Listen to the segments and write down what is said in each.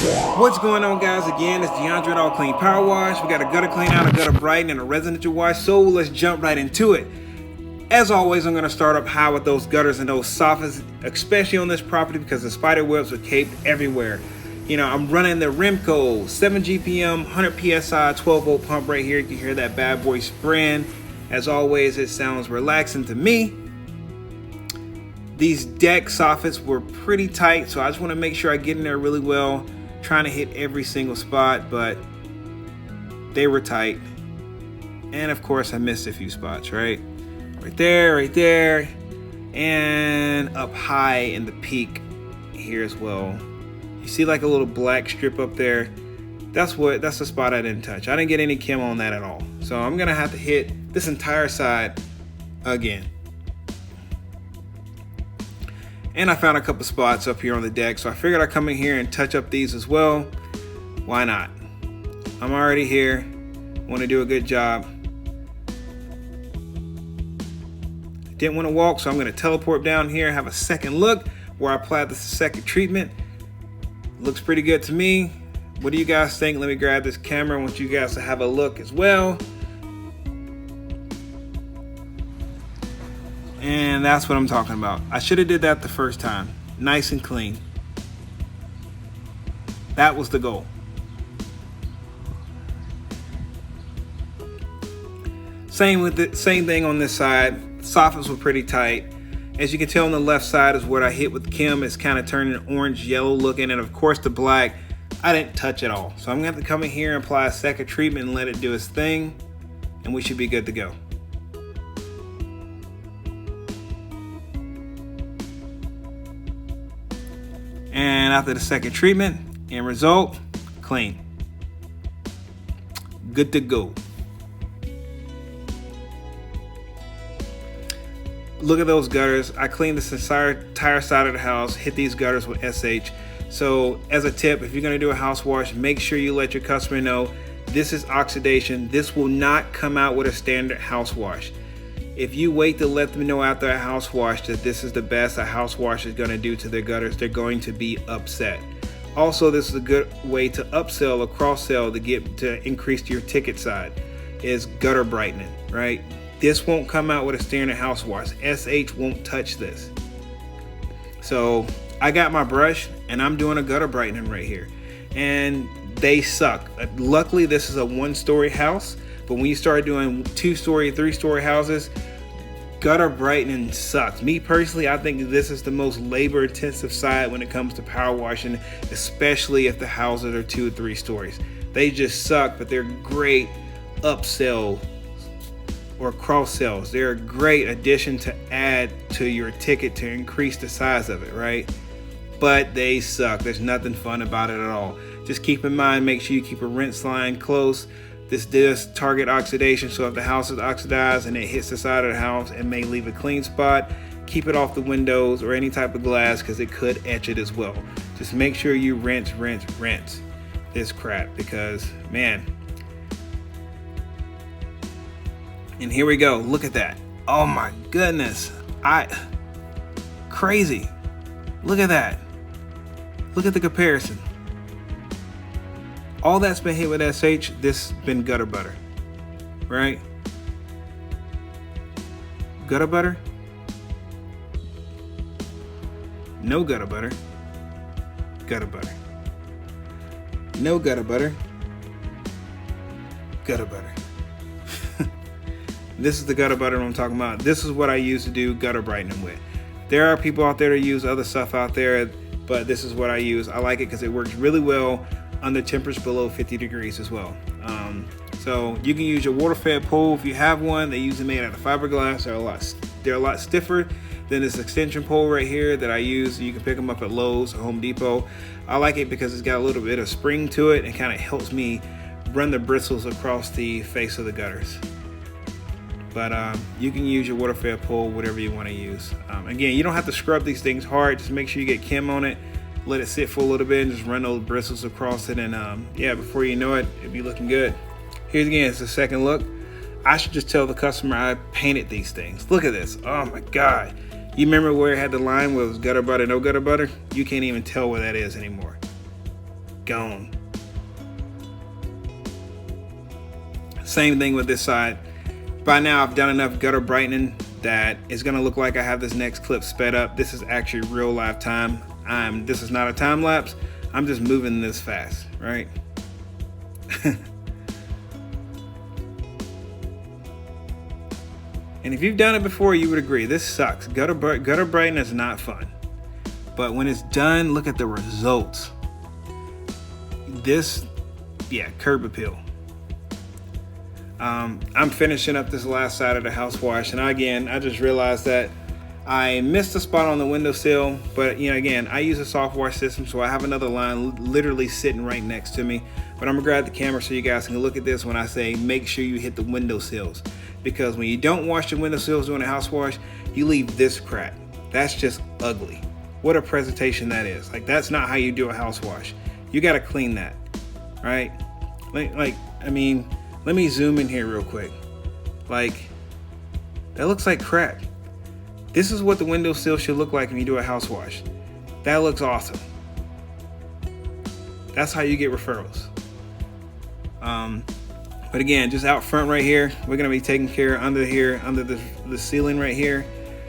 What's going on, guys? Again, it's DeAndre at All Clean Power Wash. We got a gutter clean out, a gutter brighten, and a residential wash, so let's jump right into it. As always, I'm going to start up high with those gutters and those soffits, especially on this property because the spider webs are caped everywhere. You know, I'm running the Remco 7 GPM, 100 PSI, 12 volt pump right here. You can hear that bad boy spraying. As always, it sounds relaxing to me. These deck soffits were pretty tight, so I just want to make sure I get in there really well. Trying to hit every single spot, but they were tight. And of course, I missed a few spots, right? Right there, and up high in the peak here as well. You see like a little black strip up there. That's the spot I didn't touch. I didn't get any chem on that at all. So I'm gonna have to hit this entire side again. And I found a couple spots up here on the deck, so I figured I'd come in here and touch up these as well. Why not? I'm already here. Want to do a good job. Didn't want to walk, so I'm going to teleport down here, have a second look where I applied the second treatment. Looks pretty good to me. What do you guys think? Let me grab this camera. I want you guys to have a look as well. And that's what I'm talking about. I should have did that the first time. Nice and clean. That was the goal. Same thing on this side. Soffits were pretty tight. As you can tell on the left side is what I hit with Kim. It's kind of turning orange yellow looking, and of course the black I didn't touch at all. So I'm gonna have to come in here and apply a second treatment and let it do its thing, and we should be good to go. And after the second treatment, end result, clean. Good to go. Look at those gutters. I cleaned this entire side of the house, hit these gutters with SH. So as a tip, if you're gonna do a house wash, make sure you let your customer know this is oxidation. This will not come out with a standard house wash. If you wait to let them know after a house wash that this is the best a house wash is going to do to their gutters, they're going to be upset. Also, this is a good way to upsell or cross-sell to increase your ticket side is gutter brightening, right? This won't come out with a standard house wash. SH won't touch this. So I got my brush and I'm doing a gutter brightening right here. And they suck. Luckily, this is a one-story house. But when you start doing 2-story, 3-story houses, gutter brightening sucks. Me personally, I think this is the most labor intensive side when it comes to power washing, especially if the houses are 2 or 3 stories. They just suck, but they're great upsell or cross sells. They're a great addition to add to your ticket to increase the size of it, right? But they suck. There's nothing fun about it at all. Just keep in mind, make sure you keep a rinse line close. This does target oxidation, so if the house is oxidized and it hits the side of the house, it may leave a clean spot. Keep it off the windows or any type of glass because it could etch it as well. Just make sure you rinse this crap because, man. And here we go. Look at that. Oh my goodness. Crazy. Look at that. Look at the comparison. All that's been hit with SH, this has been gutter butter, right? Gutter butter? No gutter butter. Gutter butter. No gutter butter. Gutter butter. This is the gutter butter I'm talking about. This is what I use to do gutter brightening with. There are people out there that use other stuff out there, but this is what I use. I like it because it works really well under temperatures below 50 degrees as well. So you can use your water-fed pole if you have one. They usually made out of fiberglass. They're a lot stiffer than this extension pole right here that I use. You can pick them up at Lowe's or Home Depot. I like it because it's got a little bit of spring to it and kind of helps me run the bristles across the face of the gutters. But you can use your water-fed pole, whatever you want to use. Again, you don't have to scrub these things hard. Just make sure you get Kim on it. Let it sit for a little bit and just run those bristles across it, and yeah, before you know it, it'll be looking good. Here's again, it's a second look. I should just tell the customer I painted these things. Look at this. Oh my God. You remember where it had the line where it was gutter butter, no gutter butter? You can't even tell where that is anymore. gone. Same thing with this side. By now I've done enough gutter brightening that it's gonna look like I have this next clip sped up. This is actually real live time. This is not a time lapse. I'm just moving this fast, right? And if you've done it before, you would agree this sucks. Gutter brightening is not fun. But when it's done, look at the results. This, yeah, curb appeal. I'm finishing up this last side of the house wash, and again, I just realized that I missed a spot on the windowsill, but you know, again, I use a soft wash system, so I have another line literally sitting right next to me. But I'm gonna grab the camera so you guys can look at this when I say make sure you hit the windowsills, because when you don't wash the windowsills during a house wash, you leave this crack. That's just ugly. What a presentation that is. Like, that's not how you do a house wash. You got to clean that, right? I mean, let me zoom in here real quick. Like, that looks like crack. This is what the windowsill should look like when you do a house wash. That looks awesome. That's how you get referrals. But again, just out front right here, we're gonna be taking care under the ceiling right here.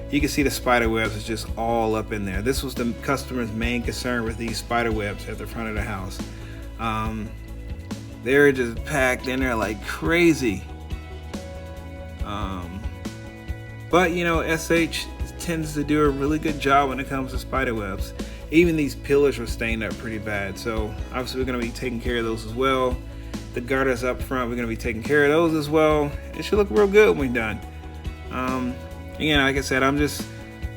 You can see the spider webs is just all up in there. This was the customer's main concern with these spider webs at the front of the house. They're just packed in there like crazy. But you know, SH tends to do a really good job when it comes to spider webs. Even these pillars were stained up pretty bad, so obviously we're gonna be taking care of those as well. The gutters up front, we're gonna be taking care of those as well. It should look real good when we're done. Again, like I said, I'm just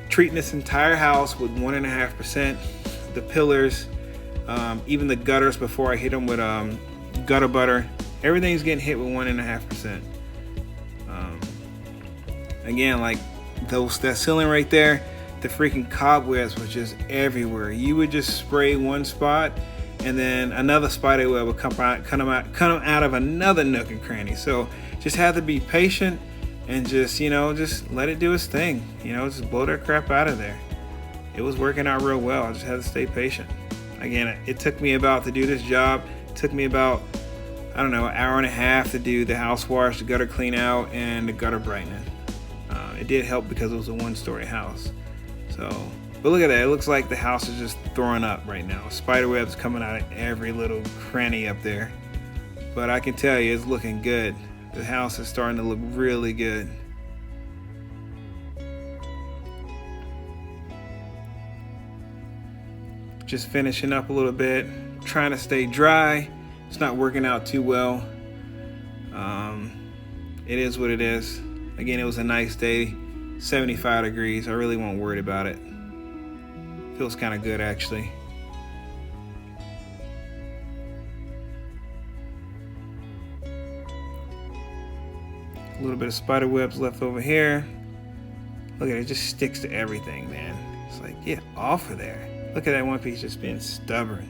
treating this entire house with 1.5%. The pillars, even the gutters before I hit them with gutter butter, everything's getting hit with 1.5%. Again, like that ceiling right there, the freaking cobwebs was just everywhere. You would just spray one spot, and then another spider web would come out of another nook and cranny. So just have to be patient and just, you know, just let it do its thing. You know, just blow that crap out of there. It was working out real well. I just had to stay patient. Again, it took me about to do this job. It took me about, I don't know, an hour and a half to do the house wash, the gutter clean out, and the gutter brightening. It did help because it was a one-story house. So, but look at that. It looks like the house is just throwing up right now. Spider webs coming out of every little cranny up there. But I can tell you, it's looking good. The house is starting to look really good. Just finishing up a little bit, trying to stay dry. It's not working out too well. It is what it is. Again, it was a nice day, 75 degrees. I really won't worry about it. Feels kind of good, actually. A little bit of spider webs left over here. Look at it, it just sticks to everything, man. It's like, get off of there. Look at that one piece just being stubborn.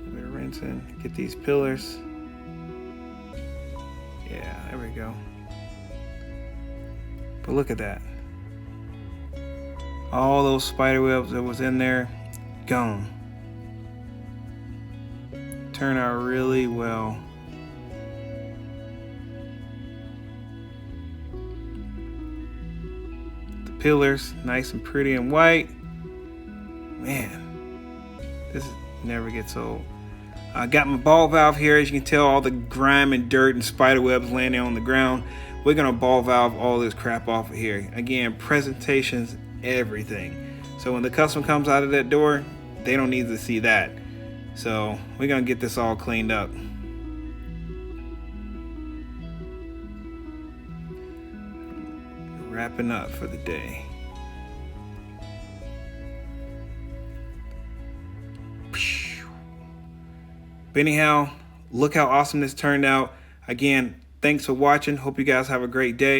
A bit of rinsing, get these pillars. Yeah, there we go. But look at that. All those spider webs that was in there, gone. Turned out really well. The pillars, nice and pretty and white. Man, this never gets old. I got my ball valve here. As you can tell, all the grime and dirt and spider webs landing on the ground. We're gonna ball valve all this crap off of here. Again, presentation's everything. So when the customer comes out of that door, they don't need to see that. So we're gonna get this all cleaned up. Wrapping up for the day. But anyhow, look how awesome this turned out. Again, thanks for watching. Hope you guys have a great day.